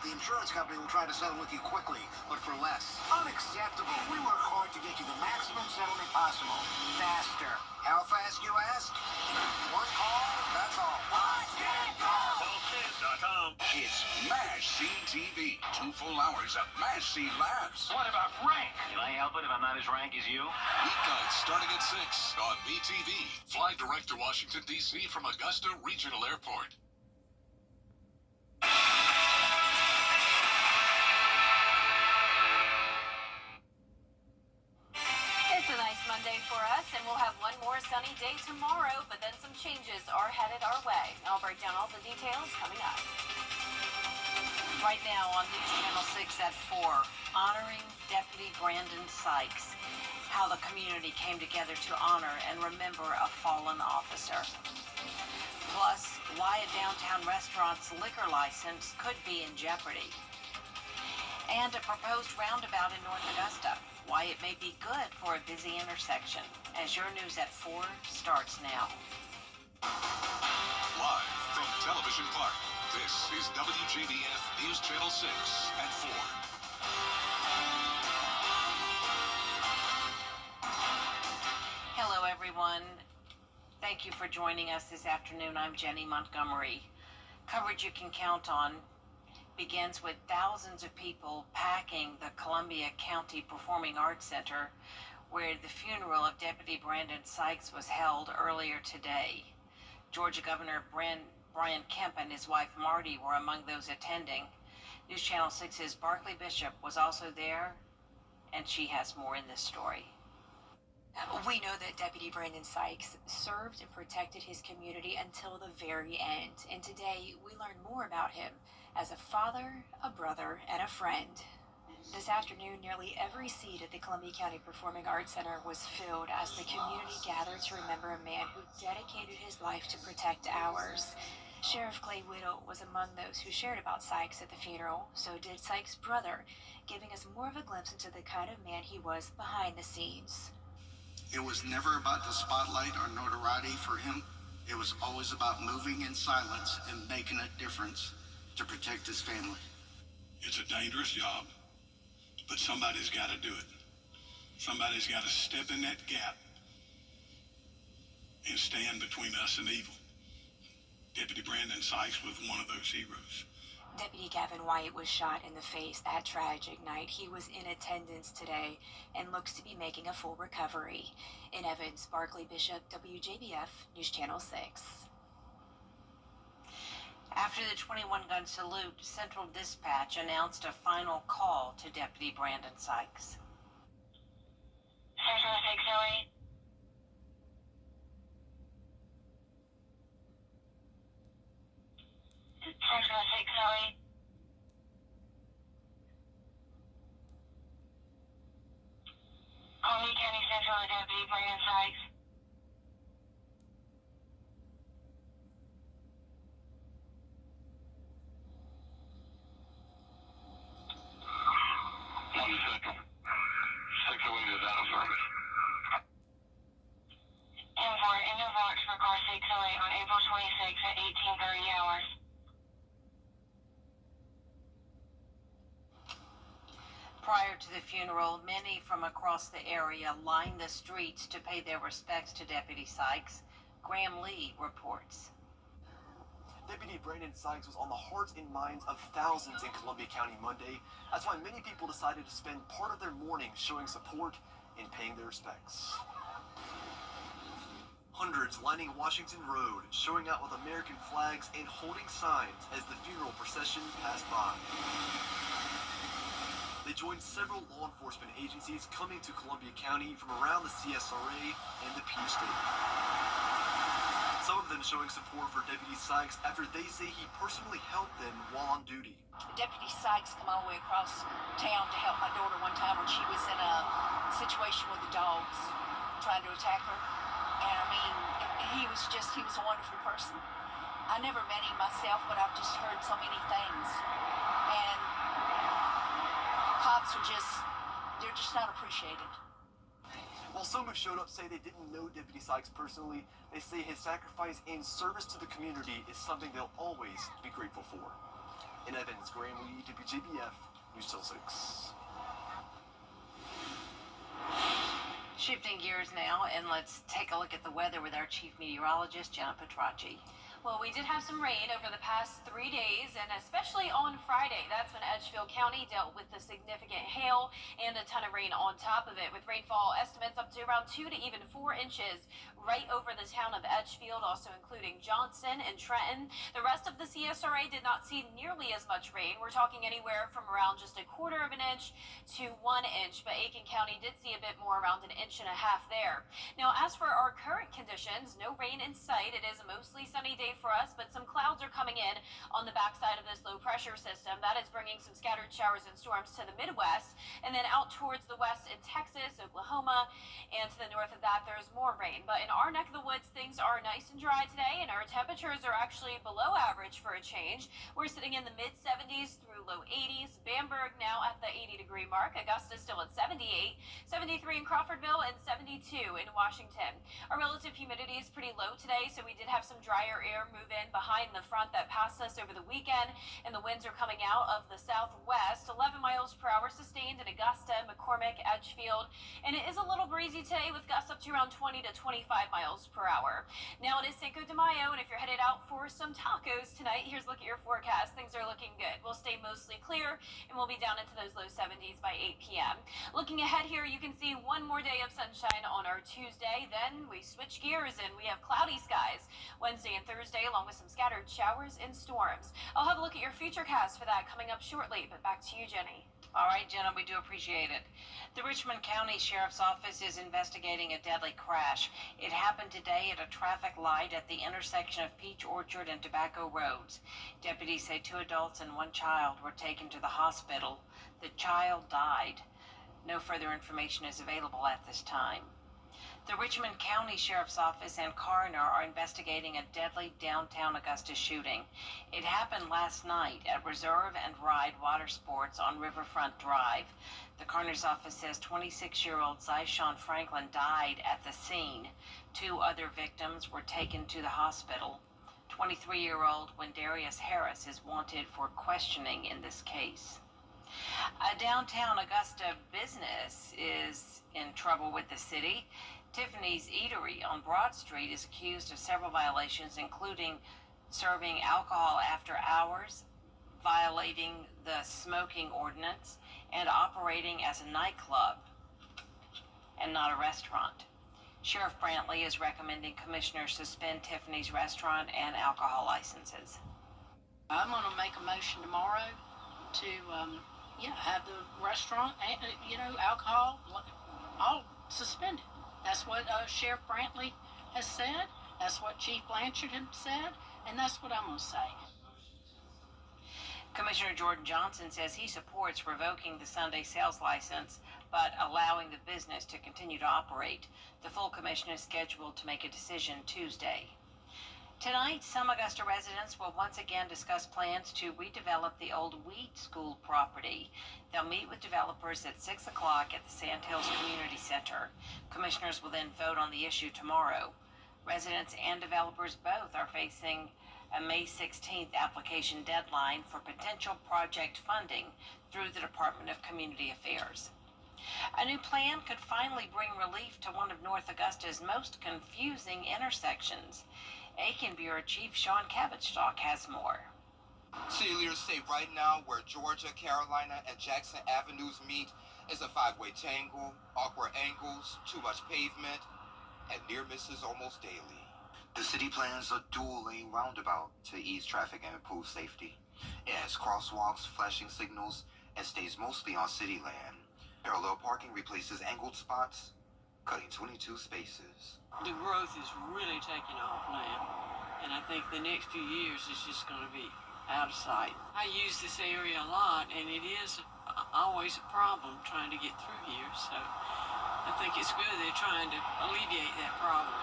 The insurance company will try to settle with you quickly, but for less. Unacceptable. We work hard to get you the maximum settlement possible. Faster. How fast, you ask? One call, that's all. Watch it go! Tellkids.com. It's MASH Scene TV. 2 full hours of MASH Scene laughs. What about rank? Can I help it if I'm not as rank as you? Weeknights starting at 6 on MeTV. Fly direct to Washington, D.C. from Augusta Regional Airport. It's a nice Monday for us, and we'll have one more sunny day tomorrow, but then some changes are headed our way. I'll break down all the details coming up. Right now on News Channel 6 at 4, honoring Deputy Brandon Sykes, how the community came together to honor and remember a fallen officer. Plus, why a downtown restaurant's liquor license could be in jeopardy. And a proposed roundabout in North Augusta, why it may be good for a busy intersection. As your News at 4 starts now. Live from Television Park, this is WJBF News Channel 6 at 4. Hello, everyone. Thank you for joining us this afternoon. I'm Jenny Montgomery. Coverage you can count on begins with thousands of people packing the Columbia County Performing Arts Center, where the funeral of Deputy Brandon Sykes was held earlier today. Georgia Governor Brian Kemp and his wife Marty were among those attending. News Channel 6's Barclay Bishop was also there, and she has more in this story. We know that Deputy Brandon Sykes served and protected his community until the very end. And today we learn more about him as a father, a brother, and a friend. This afternoon, nearly every seat at the Columbia County Performing Arts Center was filled as the community gathered to remember a man who dedicated his life to protect ours. Sheriff Clay Whittle was among those who shared about Sykes at the funeral. So did Sykes' brother, giving us more of a glimpse into the kind of man he was behind the scenes. It was never about the spotlight or notoriety for him. It was always about moving in silence and making a difference to protect his family. It's a dangerous job, but somebody's got to do it. Somebody's got to step in that gap and stand between us and evil. Deputy Brandon Sykes was one of those heroes. Deputy Gavin White was shot in the face that tragic night. He was in attendance today and looks to be making a full recovery. In Evans, Barclay Bishop, WJBF, News Channel 6. After the 21-gun salute, Central Dispatch announced a final call to Deputy Brandon Sykes. Central 608. Central 608. Columbia County Central Deputy Brandon Sykes. For car 608 on April 26 at 18:30 hours. Prior to the funeral, many from across the area lined the streets to pay their respects to Deputy Sykes. Graham Lee reports. Deputy Brandon Sykes was on the hearts and minds of thousands in Columbia County Monday. That's why many people decided to spend part of their morning showing support and paying their respects. Hundreds lining Washington Road, showing out with American flags and holding signs as the funeral procession passed by. They joined several law enforcement agencies coming to Columbia County from around the CSRA and the Pew State. Some of them showing support for Deputy Sykes after they say he personally helped them while on duty. Deputy Sykes come all the way across town to help my daughter one time when she was in a situation with the dogs trying to attack her. And I mean, he was a wonderful person. I never met him myself, but I've just heard so many things. And cops they're just not appreciated. While some who showed up say they didn't know Deputy Sykes personally, they say his sacrifice and service to the community is something they'll always be grateful for. In Evans, Graham Lee, WJBF, News Channel 6. Shifting gears now, and let's take a look at the weather with our chief meteorologist, Jenna Petracci. Well, we did have some rain over the past 3 days, and especially on Friday. That's when Edgefield County dealt with the significant hail and a ton of rain on top of it, with rainfall estimates up to around 2 to even 4 inches right over the town of Edgefield, also including Johnston and Trenton. The rest of the CSRA did not see nearly as much rain. We're talking anywhere from around just 1/4 of an inch to 1 inch, but Aiken County did see a bit more, around 1.5 inches there. Now, as for our current conditions, no rain in sight. It is a mostly sunny day for us, but some clouds are coming in on the backside of this low pressure system. That is bringing some scattered showers and storms to the Midwest, and then out towards the west in Texas, Oklahoma, and to the north of that, there's more rain. But in our neck of the woods, things are nice and dry today, and our temperatures are actually below average for a change. We're sitting in the mid 70s through low 80s. Bamberg now at the 80-degree mark. Augusta still at 78, 73 in Crawfordville, and 72 in Washington. Our relative humidity is pretty low today, so we did have some drier air move in behind the front that passed us over the weekend, and the winds are coming out of the southwest. 11 miles per hour sustained in Augusta, McCormick, Edgefield, and it is a little breezy today with gusts up to around 20 to 25 miles per hour. Now it is Cinco de Mayo, and if you're headed out for some tacos tonight, here's a look at your forecast. Things are looking good. We'll stay mostly clear, and we'll be down into those low 70s by 8 p.m. Looking ahead here, you can see one more day of sunshine on our Tuesday. Then we switch gears, and we have cloudy skies Wednesday and Thursday, along with some scattered showers and storms. I'll have a look at your futurecast for that coming up shortly, but back to you, Jenny. All right, Jenna, we do appreciate it. The Richmond County Sheriff's Office is investigating a deadly crash. It happened today at a traffic light at the intersection of Peach Orchard and Tobacco Roads. Deputies say 2 adults and 1 child were taken to the hospital. The child died. No further information is available at this time. The Richmond County Sheriff's Office and coroner are investigating a deadly downtown Augusta shooting. It happened last night at Reserve and Ride Water Sports on Riverfront Drive. The coroner's office says 26-year-old Zyshawn Franklin died at the scene. 2 other victims were taken to the hospital. 23-year-old Wendarius Harris is wanted for questioning in this case. A downtown Augusta business is in trouble with the city. Tiffany's Eatery on Broad Street is accused of several violations, including serving alcohol after hours, violating the smoking ordinance, and operating as a nightclub and not a restaurant. Sheriff Brantley is recommending commissioners suspend Tiffany's restaurant and alcohol licenses. I'm going to make a motion tomorrow to have the restaurant, alcohol, all suspended. That's what Sheriff Brantley has said. That's what Chief Blanchard has said. And that's what I'm going to say. Commissioner Jordan Johnson says he supports revoking the Sunday sales license, but allowing the business to continue to operate. The full commission is scheduled to make a decision Tuesday. Tonight, some Augusta residents will once again discuss plans to redevelop the old Weed School property. They'll meet with developers at 6 o'clock at the Sandhills Community Center. Commissioners will then vote on the issue tomorrow. Residents and developers both are facing a May 16th application deadline for potential project funding through the Department of Community Affairs. A new plan could finally bring relief to one of North Augusta's most confusing intersections. Aiken Bureau Chief Sean Cabbage-Stock has more. City leaders say right now where Georgia, Carolina, and Jackson Avenues meet is a 5-way tangle, awkward angles, too much pavement, and near misses almost daily. The city plans a dual-lane roundabout to ease traffic and improve safety. It has crosswalks, flashing signals, and stays mostly on city land. Parallel parking replaces angled spots, cutting 22 spaces. The growth is really taking off now, and I think the next few years is just going to be out of sight. I use this area a lot, and it is always a problem trying to get through here, so I think it's good they're trying to alleviate that problem.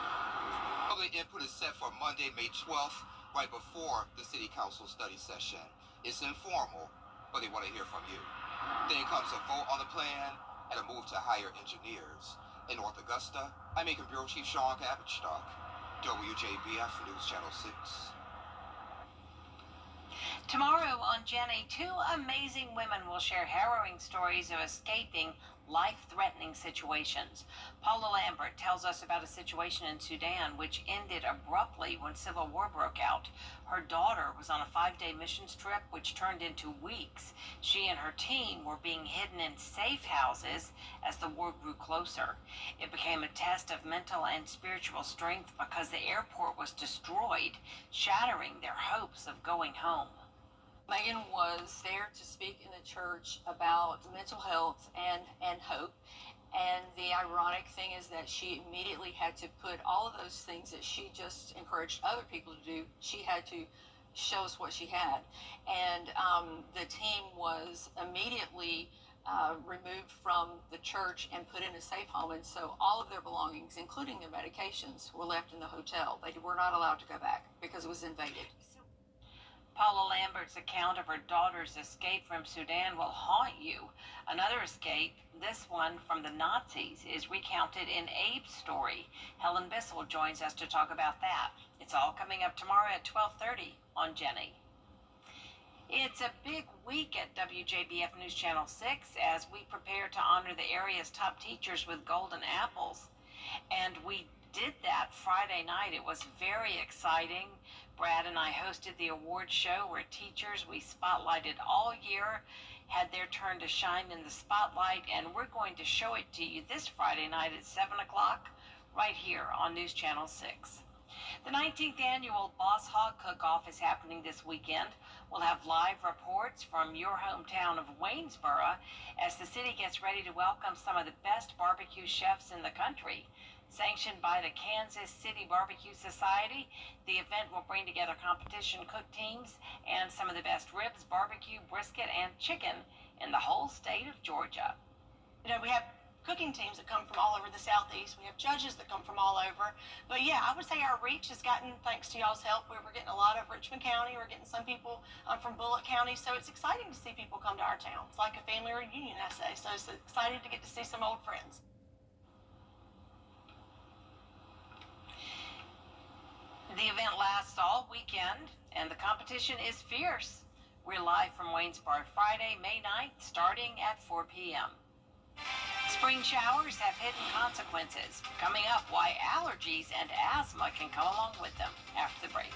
Public input is set for Monday, May 12th, right before the City Council study session. It's informal, but they want to hear from you. Then comes a vote on the plan and a move to hire engineers. In North Augusta, I'm Aiken Bureau Chief Sean Cabbage-Stock, WJBF News Channel 6. Tomorrow on Jenny, two amazing women will share harrowing stories of escaping life-threatening situations. Paula Lambert tells us about a situation in Sudan which ended abruptly when civil war broke out. Her daughter was on a 5-day missions trip which turned into weeks. She and her team were being hidden in safe houses as the war grew closer. It became a test of mental and spiritual strength because the airport was destroyed, shattering their hopes of going home. Megan was there to speak in the church about mental health and hope. And the ironic thing is that she immediately had to put all of those things that she just encouraged other people to do, she had to show us what she had. And the team was immediately removed from the church and put in a safe home. And so all of their belongings, including their medications, were left in the hotel. They were not allowed to go back because it was invaded. Paula Lambert's account of her daughter's escape from Sudan will haunt you. Another escape, this one from the Nazis, is recounted in Abe's story. Helen Bissell joins us to talk about that. It's all coming up tomorrow at 12:30 on Jenny. It's a big week at WJBF News Channel 6 as we prepare to honor the area's top teachers with golden apples. And we did that Friday night. It was very exciting. Brad and I hosted the awards show where teachers we spotlighted all year had their turn to shine in the spotlight, and we're going to show it to you this Friday night at 7 o'clock right here on News Channel 6. The 19th annual Boss Hog Cook-Off is happening this weekend. We'll have live reports from your hometown of Waynesboro as the city gets ready to welcome some of the best barbecue chefs in the country. Sanctioned by the Kansas City Barbecue Society, the event will bring together competition cook teams and some of the best ribs, barbecue, brisket, and chicken in the whole state of Georgia. You know, we have cooking teams that come from all over the Southeast. We have judges that come from all over. But yeah, I would say our reach has gotten, thanks to y'all's help, we're getting a lot of Richmond County. We're getting some people from Bullock County. So it's exciting to see people come to our town. It's like a family reunion, I say. So it's excited to get to see some old friends. The event lasts all weekend, and the competition is fierce. We're live from Waynesboro Friday, May 9th, starting at 4 p.m. Spring showers have hidden consequences. Coming up, why allergies and asthma can come along with them after the break.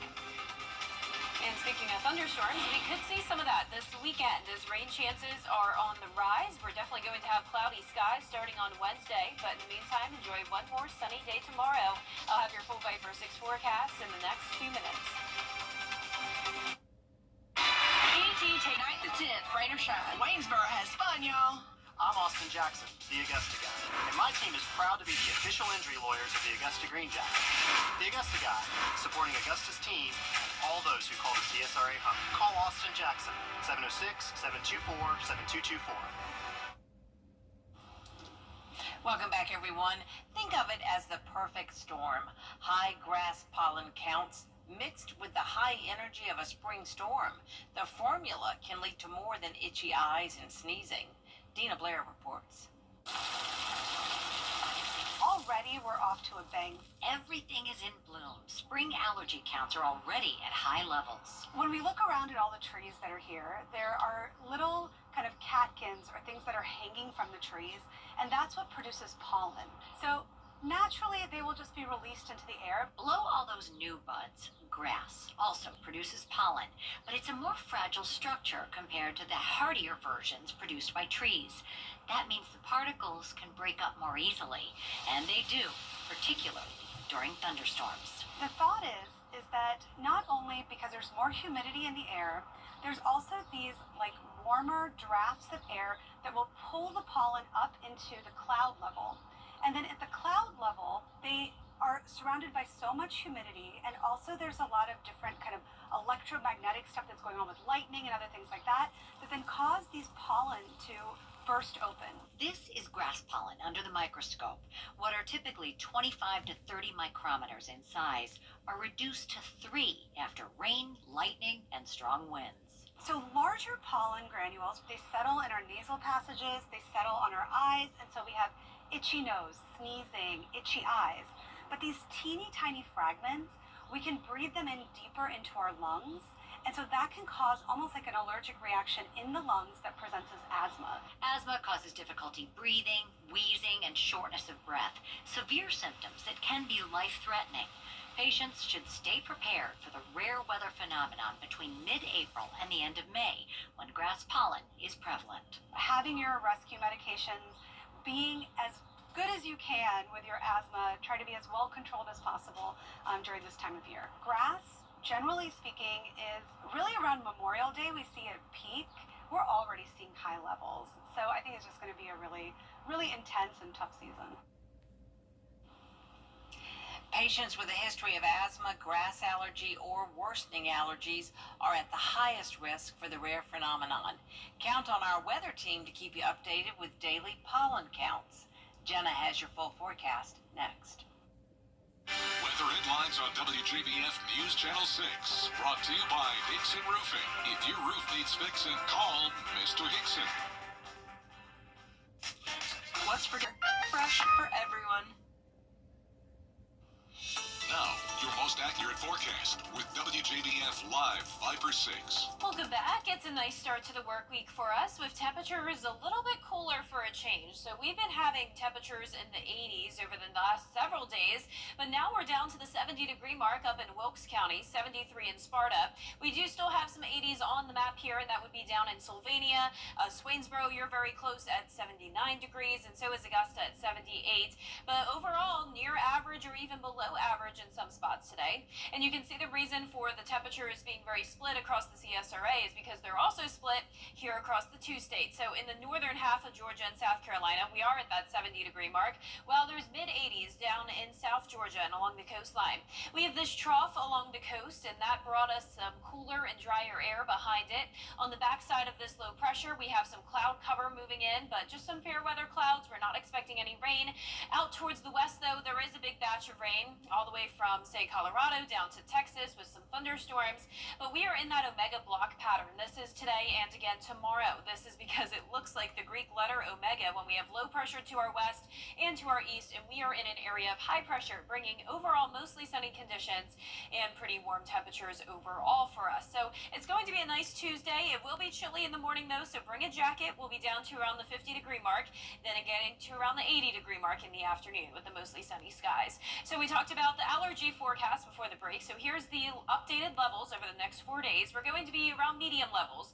And speaking of thunderstorms, we could see some of that this weekend as rain chances are on the rise. We're definitely going to have cloudy skies starting on Wednesday, but in the meantime, enjoy one more sunny day tomorrow. I'll have your full Viper 6 forecast in the next few minutes. Tonight the 10th, rain or shine. Waynesboro has fun, y'all. I'm Austin Jackson, the Augusta Guy, and my team is proud to be the official injury lawyers of the Augusta Green Jackets. The Augusta Guy, supporting Augusta's team and all those who call the CSRA home. Call Austin Jackson, 706-724-7224. Welcome back, everyone. Think of it as the perfect storm. High grass pollen counts mixed with the high energy of a spring storm. The formula can lead to more than itchy eyes and sneezing. Dina Blair reports. Already we're off to a bang. Everything is in bloom. Spring allergy counts are already at high levels. When we look around at all the trees that are here, there are little kind of catkins or things that are hanging from the trees, and that's what produces pollen. So naturally, they will just be released into the air. Below all those new buds, grass also produces pollen, but it's a more fragile structure compared to the hardier versions produced by trees. That means the particles can break up more easily, and they do, particularly during thunderstorms. The thought is that not only because there's more humidity in the air, there's also these like warmer drafts of air that will pull the pollen up into the cloud level. And then at the cloud level, they are surrounded by so much humidity, and also there's a lot of different kind of electromagnetic stuff that's going on with lightning and other things like that, that then cause these pollen to burst open. This is grass pollen under the microscope. What are typically 25 to 30 micrometers in size are reduced to 3 after rain, lightning, and strong winds. So larger pollen granules, they settle in our nasal passages, they settle on our eyes, and so we have itchy nose, sneezing, itchy eyes. But these teeny tiny fragments, we can breathe them in deeper into our lungs, And so that can cause almost like an allergic reaction in the lungs that presents as asthma. Asthma causes difficulty breathing, wheezing, and shortness of breath, severe symptoms that can be life-threatening. Patients should stay prepared for the rare weather phenomenon between mid-April and the end of May, when grass pollen is prevalent. Having your rescue medications, being as good as you can with your asthma, try to be as well controlled as possible during this time of year. Grass, generally speaking, is really around Memorial Day we see a peak. We're already seeing high levels. So I think it's just going to be a really, really intense and tough season. Patients with a history of asthma, grass allergy, or worsening allergies are at the highest risk for the rare phenomenon. Count on our weather team to keep you updated with daily pollen counts. Jenna has your full forecast next. Weather headlines on WJBF News Channel 6. Brought to you by Hickson Roofing. If your roof needs fixing, call Mr. Hickson. What's for fresh for everyone? Now, your most accurate forecast with WJBF Live 5/6. Welcome back. It's a nice start to the work week for us with temperatures a little bit cooler for a change. So we've been having temperatures in the 80s over the last several days, but now we're down to the 70-degree mark up in Wilkes County, 73 in Sparta. We do still have some 80s on the map here, and that would be down in Sylvania. Swainsboro, you're very close at 79 degrees, and so is Augusta at 78. But overall, near average or even below average in some spots today. And you can see the reason for the temperatures being very split across the CSRA is because they're also split here across the two states. So in the northern half of Georgia and South Carolina, we are at that 70-degree mark, while there's mid-80s down in South Georgia and along the coastline. We have this trough along the coast, and that brought us some cooler and drier air behind it. On the backside of this low pressure, we have some cloud cover moving in, but just some fair weather clouds. We're not expecting any rain. Out towards the west, though, there is a big batch of rain all the way from, say, Colorado down to Texas with some thunderstorms. But we are in that omega block pattern. This is today and again tomorrow. This is because it looks like the Greek letter omega when we have low pressure to our west and to our east, and we are in an area of high pressure, bringing overall mostly sunny conditions and pretty warm temperatures overall for us. So it's going to be a nice Tuesday. It will be chilly in the morning, though, so bring a jacket. We'll be down to around the 50-degree mark, then again to around the 80-degree mark in the afternoon with the mostly sunny skies. So we talked about the allergy forecast before the break. So here's the updated levels over the next 4 days. We're going to be around medium levels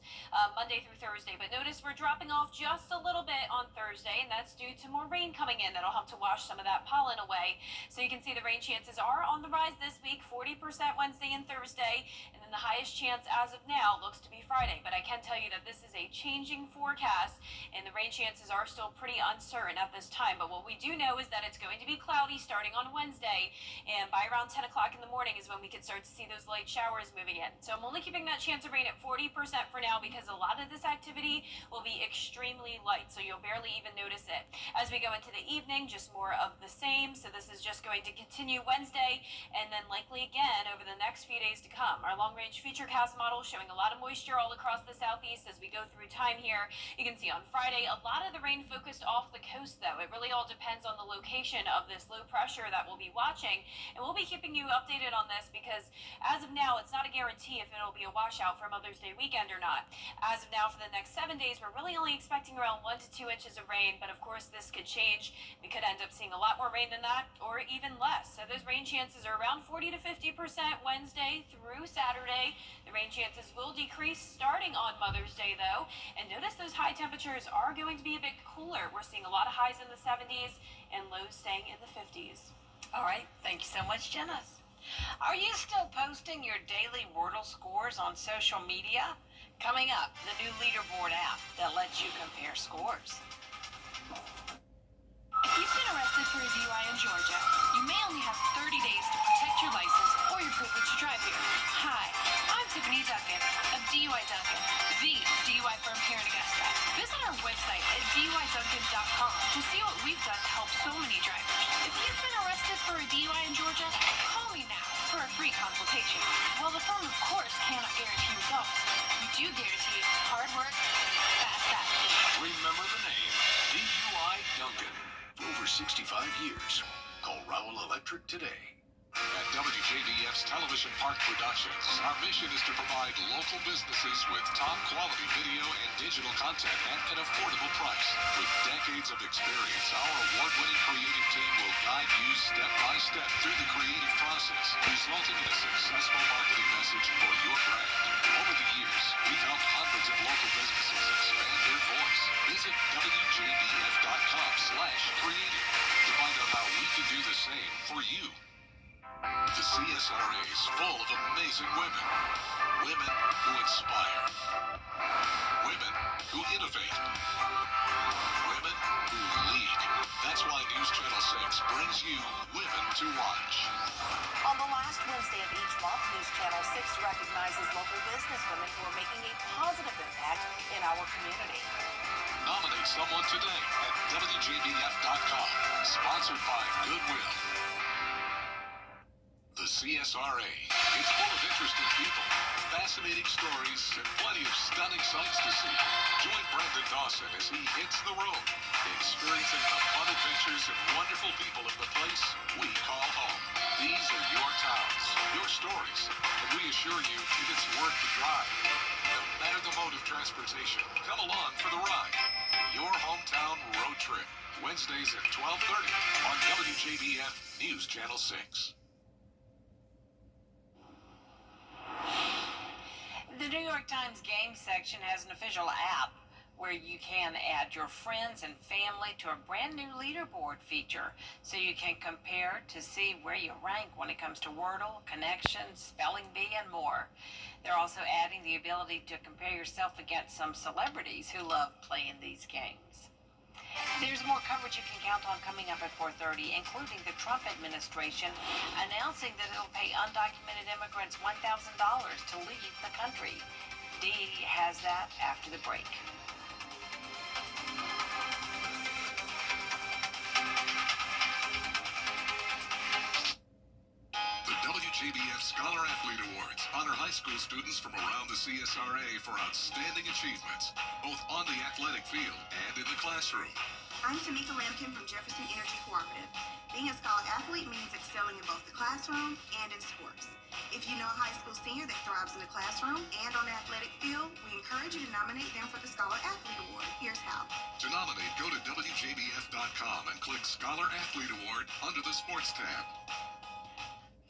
Monday through Thursday, but notice we're dropping off just a little bit on Thursday, and that's due to more rain coming in that'll help to wash some of that pollen away. So you can see the rain chances are on the rise this week, 40% Wednesday and Thursday, and then the highest chance as of now looks to be Friday. But I can tell you that this is a changing forecast, and the rain chances are still pretty uncertain at this time. But what we do know is that it's going to be cloudy starting on Wednesday, and by around 10 o'clock in the morning is when we could start to see those light showers moving in. So I'm only keeping that chance of rain at 40% for now because a lot of this activity will be extremely light, so you'll barely even notice it. As we go into the evening, just more of the same. So this is just going to continue Wednesday and then likely again over the next few days to come. Our long-range futurecast model showing a lot of moisture all across the southeast as we go through time here. You can see on Friday, a lot of the rain focused off the coast, though. It really all depends on the location of this low pressure that we'll be watching, and we'll be keeping you updated on this because as of now, it's not a guarantee if it'll be a washout for Mother's Day weekend or not. As of now, for the next 7 days, we're really only expecting around 1 to 2 inches of rain, but of course this could change. We could end up seeing a lot more rain than that or even less. So those rain chances are around 40 to 50% Wednesday through Saturday. The rain chances will decrease starting on Mother's Day, though. And notice those high temperatures are going to be a bit cooler. We're seeing a lot of highs in the 70s and lows staying in the 50s. All right. Thank you so much, Jenna. Are you still posting your daily Wordle scores on social media? Coming up, the new leaderboard app that lets you compare scores. If you've been arrested for a DUI in Georgia, you may only have 30 days to protect your license or your privilege to drive here. Hi, I'm Tiffany Duncan of DUI Duncan, the DUI firm here in Augusta. Visit our website at DUIDuncan.com to see what we've done to help so many drivers. If you've been arrested for a DUI in Georgia, call me now for a free consultation. While the firm, of course, cannot guarantee results, we do guarantee hard work and fast action. Remember the name, DUI Duncan. For over 65 years. Call Rowell Electric today. At WJBF's Television Park Productions, our mission is to provide local businesses with top quality video and digital content at an affordable price. With decades of experience, our award-winning creative team will guide you step by step through the creative process, resulting in a successful marketing message for your brand. Over the years, we've helped hundreds of local businesses expand their voice. Visit WJBF.com/creative to find out how we can do the same for you. The CSRA is full of amazing women. Women who inspire. Women who innovate. Women who lead. That's why News Channel 6 brings you Women to Watch. On the last Wednesday of each month, News Channel 6 recognizes local businesswomen who are making a positive impact in our community. Nominate someone today at WJBF.com. Sponsored by Goodwill. The CSRA. It's full of interesting people, fascinating stories, and plenty of stunning sights to see. Join Brendan Dawson as he hits the road, experiencing the fun adventures and wonderful people of the place we call home. These are your towns, your stories, and we assure you it's worth the drive. No matter the mode of transportation, come along for the ride. Your hometown road trip. Wednesdays at 12:30 on WJBF News Channel 6. The New York Times game section has an official app where you can add your friends and family to a brand new leaderboard feature so you can compare to see where you rank when it comes to Wordle, connections, spelling bee, and more. They're also adding the ability to compare yourself against some celebrities who love playing these games. There's more coverage you can count on coming up at 4:30, including the Trump administration announcing that it'll pay undocumented immigrants $1,000 to leave the country. Dee has that after the break. The WJBF Scholar Athlete Awards honor high school students from around the CSRA for outstanding achievements, both on the athletic field and in the classroom. I'm Tamika Lampkin from Jefferson Energy Cooperative. Being a Scholar Athlete means excelling in both the classroom and in sports. If you know a high school senior that thrives in the classroom and on the athletic field, we encourage you to nominate them for the Scholar Athlete Award. Here's how. To nominate, go to WJBF.com and click Scholar Athlete Award under the Sports tab.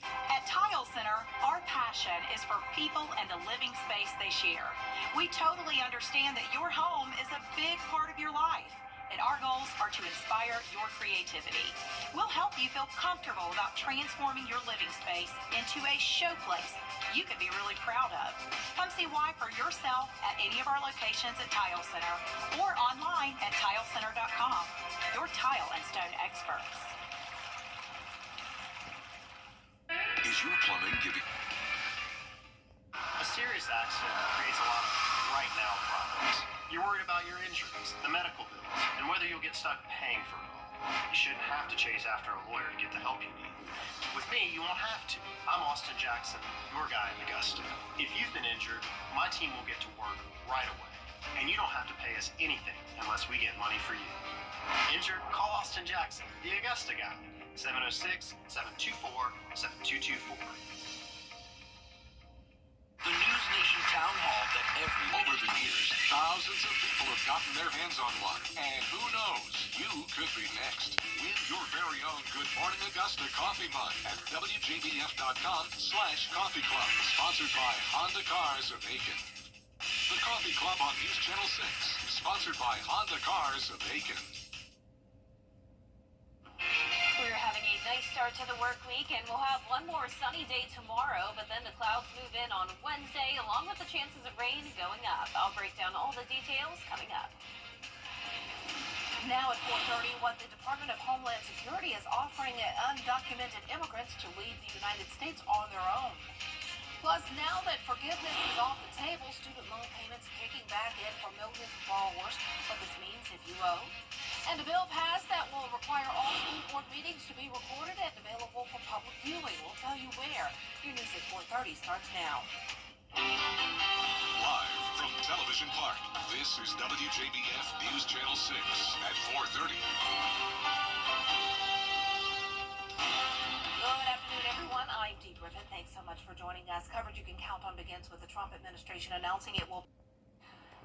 At Tile Center, our passion is for people and the living space they share. We totally understand that your home is a big part of your life, and our goals are to inspire your creativity. We'll help you feel comfortable about transforming your living space into a showplace you can be really proud of. Come see why for yourself at any of our locations at Tile Center or online at tilecenter.com. Your tile and stone experts. Is your plumbing giving? A serious accident creates a lot of right now problems. You're worried about your injuries, the medical bills, and whether you'll get stuck paying for it all. You shouldn't have to chase after a lawyer to get the help you need. With me, you won't have to. I'm Austin Jackson, your guy in Augusta. If you've been injured, my team will get to work right away. And you don't have to pay us anything unless we get money for you. Injured? Call Austin Jackson, the Augusta guy. 706-724-7224. The News Nation Town Hall that Over the years, thousands of people have gotten their hands on one. And who knows, you could be next. Win your very own Good Morning Augusta coffee mug at WJBF.com/coffee club. Sponsored by Honda Cars of Aiken. The Coffee Club on News Channel 6. Sponsored by Honda Cars of Aiken. We're having a nice start to the work week, and we'll have one more sunny day tomorrow, but then the clouds move in on Wednesday, along with the chances of rain going up. I'll break down all the details coming up. Now at 4:30, what the Department of Homeland Security is offering undocumented immigrants to leave the United States on their own. Plus, now that forgiveness is off the table, student loan payments kicking back in for millions of borrowers. What this means if you owe. And a bill passed that will require all school board meetings to be recorded and available for public viewing. We'll tell you where. Your news at 4:30 starts now. Live from Television Park, this is WJBF News Channel 6 at 4:30. Good afternoon, everyone. Gigi Griffin, thanks so much for joining us. Coverage you can count on begins with the Trump administration announcing it will.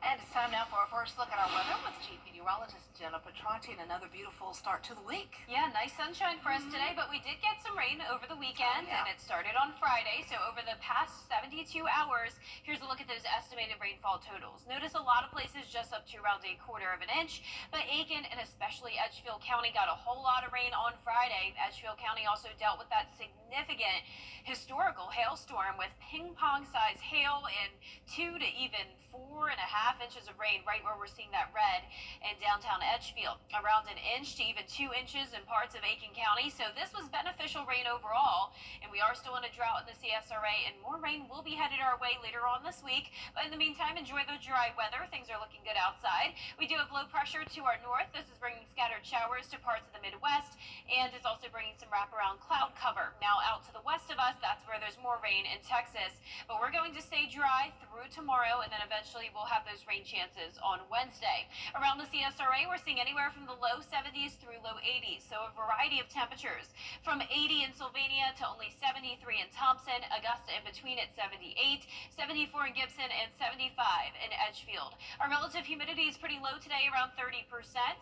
And it's time now for our first look at our weather with chief meteorologist Jenna Petracci, and another beautiful start to the week. Yeah, nice sunshine for us today, but we did get some rain over the weekend, and it started on Friday. So over the past 72 hours, here's a look at those estimated rainfall totals. Notice a lot of places just up to around 1/4 of an inch, but Aiken and especially Edgefield County got a whole lot of rain on Friday. Edgefield County also dealt with that significant historical hailstorm with ping-pong-sized hail and 2 to even 4.5 inches of rain right where we're seeing that red in downtown Edgefield. Around 1 inch to even 2 inches in parts of Aiken County. So this was beneficial rain overall, and we are still in a drought in the CSRA, and more rain will be headed our way later on this week. But in the meantime, enjoy the dry weather. Things are looking good outside. We do have low pressure to our north. This is bringing scattered showers to parts of the Midwest, and is also bringing some wraparound cloud cover. Now out to the west of us, that's where there's more rain in Texas. But we're going to stay dry through tomorrow, and then eventually we'll have those rain chances on Wednesday. Around the CSRA, we're seeing anywhere from the low 70s through low 80s, so a variety of temperatures. From 80 in Sylvania to only 73 in Thompson, Augusta in between at 78, 74 in Gibson, and 75 in Edgefield. Our relative humidity is pretty low today, around 30%,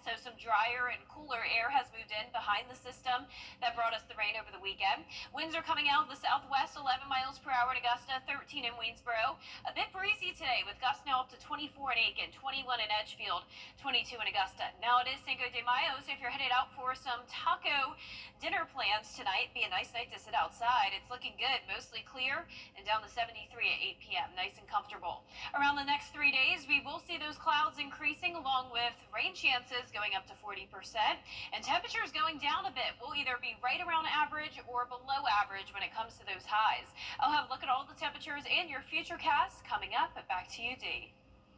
so some drier and cooler air has moved in behind the system that brought us the rain over the weekend. Winds are coming out of the southwest, 11 miles per hour in Augusta, 13 in Waynesboro. A bit breezy today with gusts now up to 24 in Aiken, 21 in Edgefield, 22 in Augusta. Now it is Cinco de Mayo, so if you're headed out for some taco dinner plans tonight, be a nice night to sit outside. It's looking good, mostly clear, and down to 73 at 8 p.m. Nice and comfortable. Around the next 3 days, we will see those clouds increasing along with rain chances going up to 40%, and temperatures going down a bit. We'll either be right around average or below average when it comes to those highs. I'll have a look at all the temperatures and your future casts coming up. Back to you, Dee.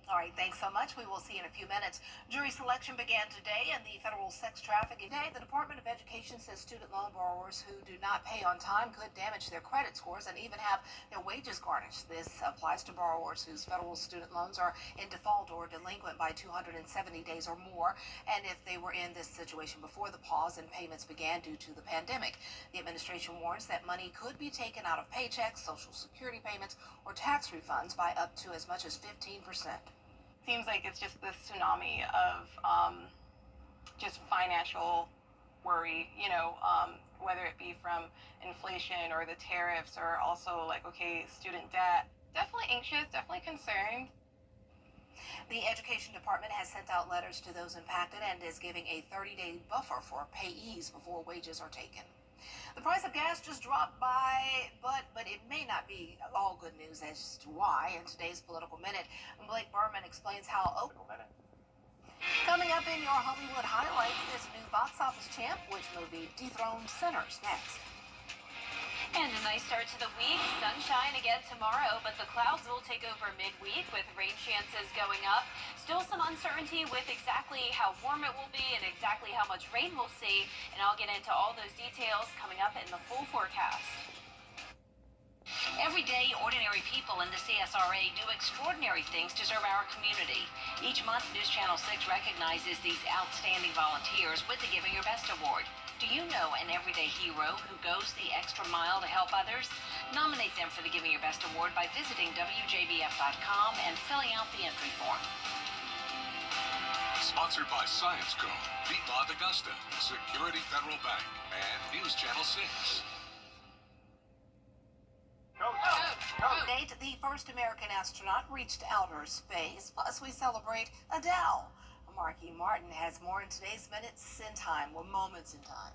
All right, thanks so much. We will see you in a few minutes. Jury selection began today in the federal sex trafficking. Today, the Department of Education says student loan borrowers who do not pay on time could damage their credit scores and even have their wages garnished. This applies to borrowers whose federal student loans are in default or delinquent by 270 days or more, and if they were in this situation before the pause in payments began due to the pandemic. The administration warns that money could be taken out of paychecks, Social Security payments, or tax refunds by up to as much as 15%. Seems like it's just this tsunami of just financial worry, whether it be from inflation or the tariffs, or also like, okay, student debt. Definitely anxious, definitely concerned. The Education Department has sent out letters to those impacted and is giving a 30-day buffer for payees before wages are taken. The price of gas just dropped by, but it may not be all good news as to why. In today's Political Minute, Blake Berman explains how. Coming up in your Hollywood highlights, this new box office champ, which movie dethroned Sinners, next. And a nice start to the week. Sunshine again tomorrow, but the clouds will take over midweek with rain chances going up. Still some uncertainty with exactly how warm it will be and exactly how much rain we'll see. And I'll get into all those details coming up in the full forecast. Every day, ordinary people in the CSRA do extraordinary things to serve our community. Each month, News Channel 6 recognizes these outstanding volunteers with the Giving Your Best Award. Do you know an everyday hero who goes the extra mile to help others? Nominate them for the Giving Your Best Award by visiting WJBF.com and filling out the entry form. Sponsored by Science Co., Piedmont Augusta, Security Federal Bank, and News Channel 6. Date, the first American astronaut reached outer space. Plus, we celebrate Adele. Marky Martin has more in today's Minutes in Time, or Moments in Time.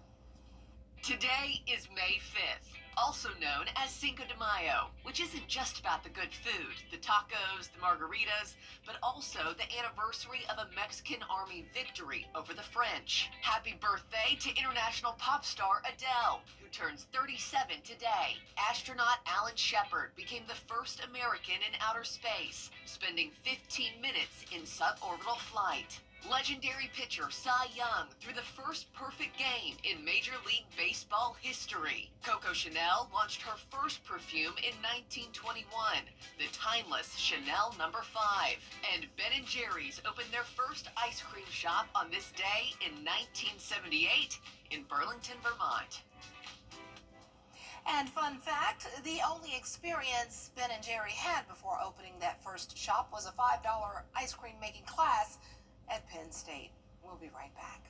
Today is May 5th, also known as Cinco de Mayo, which isn't just about the good food, the tacos, the margaritas, but also the anniversary of a Mexican army victory over the French. Happy birthday to international pop star Adele, who turns 37 today. Astronaut Alan Shepard became the first American in outer space, spending 15 minutes in suborbital flight. Legendary pitcher Cy Young threw the first perfect game in Major League Baseball history. Coco Chanel launched her first perfume in 1921, the timeless Chanel No. 5. And Ben & Jerry's opened their first ice cream shop on this day in 1978 in Burlington, Vermont. And fun fact, the only experience Ben and Jerry had before opening that first shop was a $5 ice cream making class at Penn State. We'll be right back.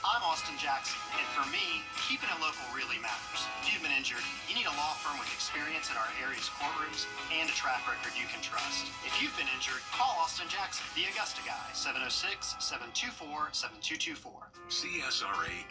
I'm Austin Jackson, and for me, keeping it local really matters. If you've been injured, you need a law firm with experience in our area's courtrooms and a track record you can trust. If you've been injured, call Austin Jackson, the Augusta Guy, 706-724-7224. CSRA.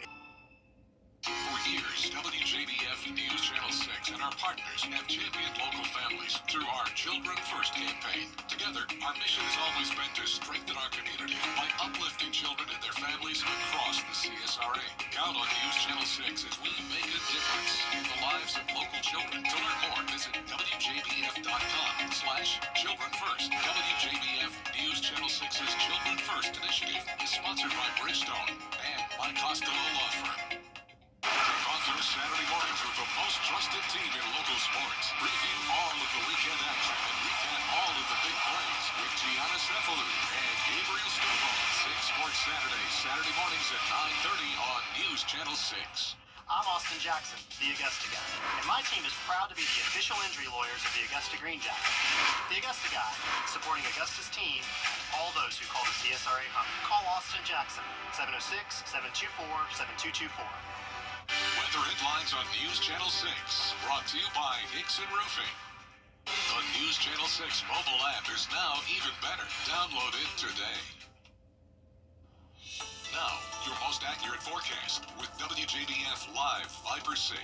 For years, WJBF News Channel 6 and our partners have championed local families through our Children First campaign. Together, our mission has always been to strengthen our community by uplifting children and their families across the CSRA. Count on News Channel 6 as we make a difference in the lives of local children. To learn more, visit WJBF.com/Children First. WJBF News Channel 6's Children First initiative is sponsored by Bridgestone and by Costello Law Firm. Kick off your Saturday mornings with the most trusted team in local sports. Preview all of the weekend action and recap all of the big plays with Gianna Cephalou and Gabriel Stovall. 6 Sports Saturday mornings at 9:30 on News Channel 6. I'm Austin Jackson, the Augusta Guy, and my team is proud to be the official injury lawyers of the Augusta Green Jackets. The Augusta Guy, supporting Augusta's team and all those who call the CSRA home. Call Austin Jackson, 706-724-7224. Weather headlines on News Channel 6, brought to you by Hickson Roofing. The News Channel 6 mobile app is now even better. Download it today. Now, your most accurate forecast with WJBF Live Viper 6.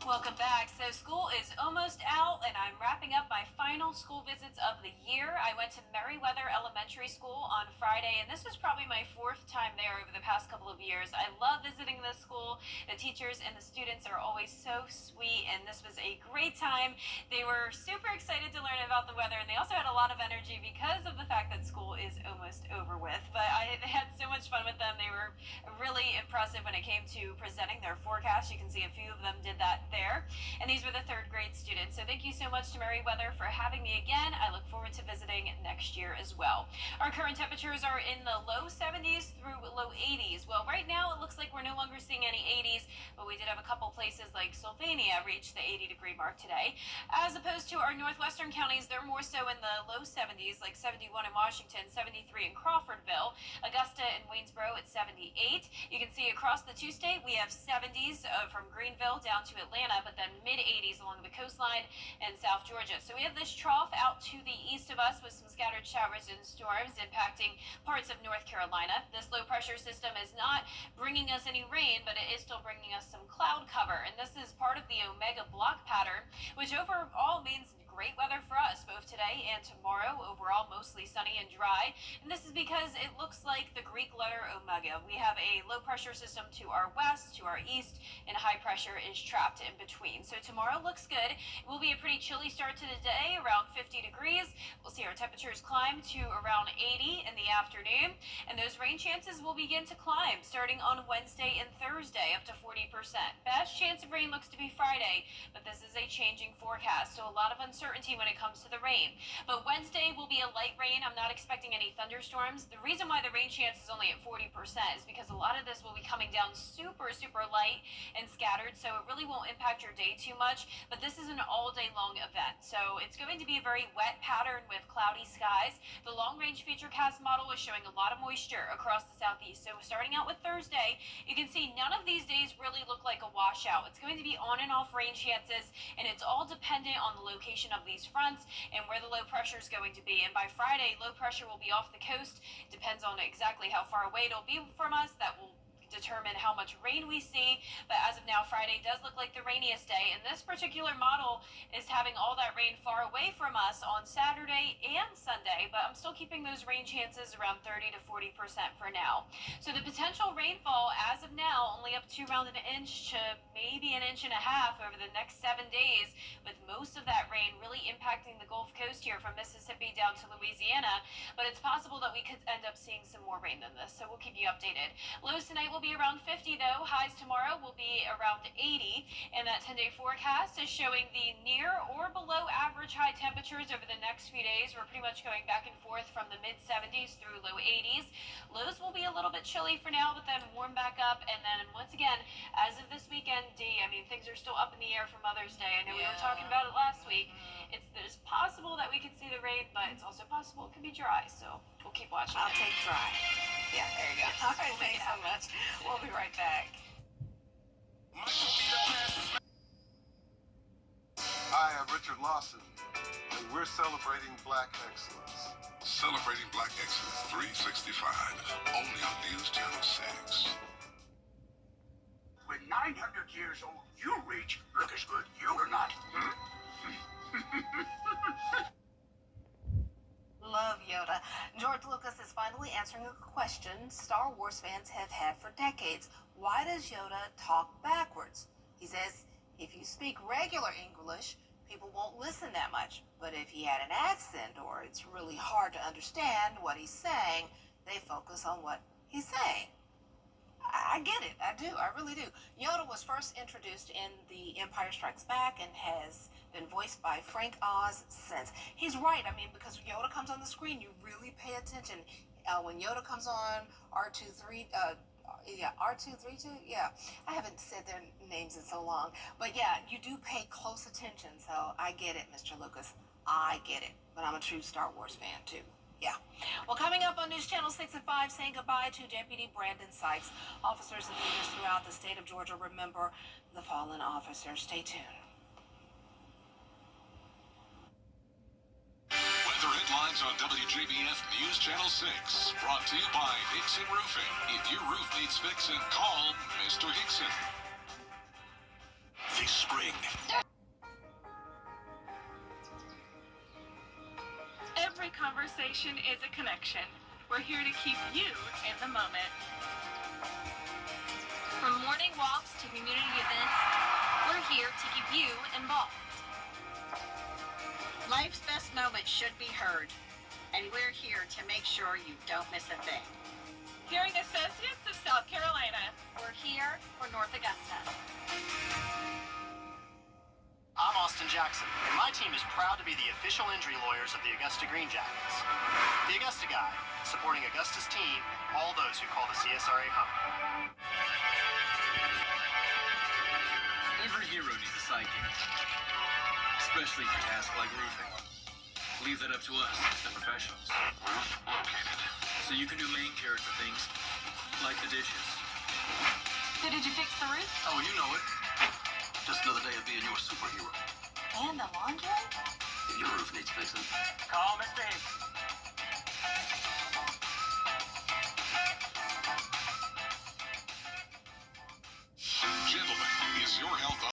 Welcome back. So school is almost out, and I'm wrapping up my final school visits of the year. I went to Meriwether Elementary School on Friday, and this was probably my 4th time there over the past couple of years. I love visiting this school. The teachers and the students are always so sweet, and this was a great time. They were super excited to learn about the weather, and they also had a lot of energy because of the fact that school is almost over with. But I had so much fun with them. They were really impressive when it came to presenting their forecast. You can see a few of them did that there. And these were the 3rd grade students. So thank you so much to Meriwether for having me again. I look forward to visiting next year as well. Our current temperatures are in the low 70s through low 80s. Well, right now it looks like we're no longer seeing any 80s, but we did have a couple places like Sylvania reach the 80-degree mark today. As opposed to our northwestern counties, they're more so in the low 70s, like 71 in Washington, 73 in Crawfordville, Augusta and Waynesboro at 78. You can see across the two-state, we have 70s from Greenville down to Atlanta, but then mid-80s along the coastline and South Georgia. So we have this trough out to the east of us with some scattered showers and storms impacting parts of North Carolina. This low-pressure system is not bringing us any rain, but it is still bringing us some cloud cover. And this is part of the Omega block pattern, which overall means great weather for us both today and tomorrow. Overall, mostly sunny and dry. And this is because it looks like the Greek letter Omega. We have a low pressure system to our west, to our east, and high pressure is trapped in between. So tomorrow looks good. It will be a pretty chilly start to the day, around 50 degrees. We'll see our temperatures climb to around 80 in the afternoon. And those rain chances will begin to climb starting on Wednesday and Thursday up to 40%. Best chance of rain looks to be Friday, but this is a changing forecast. So a lot of uncertainty when it comes to the rain. But Wednesday will be a light rain. I'm not expecting any thunderstorms. The reason why the rain chance is only at 40% is because a lot of this will be coming down super light and scattered, so it really won't impact your day too much. But this is an all-day long event, so it's going to be a very wet pattern with cloudy skies. The long-range futurecast model is showing a lot of moisture across the southeast. So starting out with Thursday, you can see none of these days really look like a washout. It's going to be on and off rain chances, and it's all dependent on the location of these fronts and where the low pressure is going to be. And by Friday, low pressure will be off the coast. Depends on exactly how far away it'll be from us. That will determine how much rain we see. But as of now, Friday does look like the rainiest day, and this particular model is having all that rain far away from us on Saturday and Sunday, but I'm still keeping those rain chances around 30 to 40% for now. So the potential rainfall as of now only up to around an inch to maybe an inch and a half over the next 7 days, with most of that rain really impacting the Gulf Coast here from Mississippi down to Louisiana. But it's possible that we could end up seeing some more rain than this, so we'll keep you updated. Lows tonight will be around 50 though. Highs tomorrow will be around 80, and that 10-day forecast is showing the near or below average high temperatures over the next few days. We're pretty much going going back and forth from the mid-70s through low 80s. Lows will be a little bit chilly for now, but then warm back up. And then once again, as of this weekend, Dee, I mean, things are still up in the air for Mother's Day. I know we were talking about it last week. It's possible that we could see the rain, but it's also possible it could be dry. So we'll keep watching. I'll take dry. Yeah, there you go. Yes, All right, we'll make thanks it so much. We'll be right back. Hi, I'm Richard Lawson, and we're celebrating Black excellence. Celebrating Black Excellence 365, only on News Channel 6. When 900 years old, you reach look as good you or not. Love Yoda. George Lucas is finally answering a question Star Wars fans have had for decades. Why does Yoda talk backwards? He says if you speak regular English, people won't listen that much. But if he had an accent or it's really hard to understand what he's saying, they focus on what he's saying. I get it. I do. I really do. Yoda was first introduced in The Empire Strikes Back and has been voiced by Frank Oz since. He's right. I mean, because Yoda comes on the screen, you really pay attention. When Yoda comes on, R232, yeah. I haven't said their names in so long. But yeah, you do pay close attention, so I get it, Mr. Lucas. I get it. But I'm a true Star Wars fan, too. Yeah. Well, coming up on News Channel 6 at 5, saying goodbye to Deputy Brandon Sykes. Officers and leaders throughout the state of Georgia remember the fallen officer. Stay tuned. Weather headlines on WJBF News Channel 6. Brought to you by Hickson Roofing. If your roof needs fixing, call Mr. Hickson. This spring. Every conversation is a connection. We're here to keep you in the moment. From morning walks to community events, we're here to keep you involved. Life's best moments should be heard, and we're here to make sure you don't miss a thing. Hearing Associates of South Carolina. We're here for North Augusta. I'm Austin Jackson, and my team is proud to be the official injury lawyers of the Augusta Green Jackets. The Augusta Guy, supporting Augusta's team and all those who call the CSRA home. Every hero needs a sidekick, especially for tasks like roofing. Leave that up to us, the professionals. Roof located. So you can do main character things, like the dishes. So did you fix the roof? Oh, you know it. Just another day of being your superhero. And the laundry? If your roof needs fixing, Call Mr. Hickson.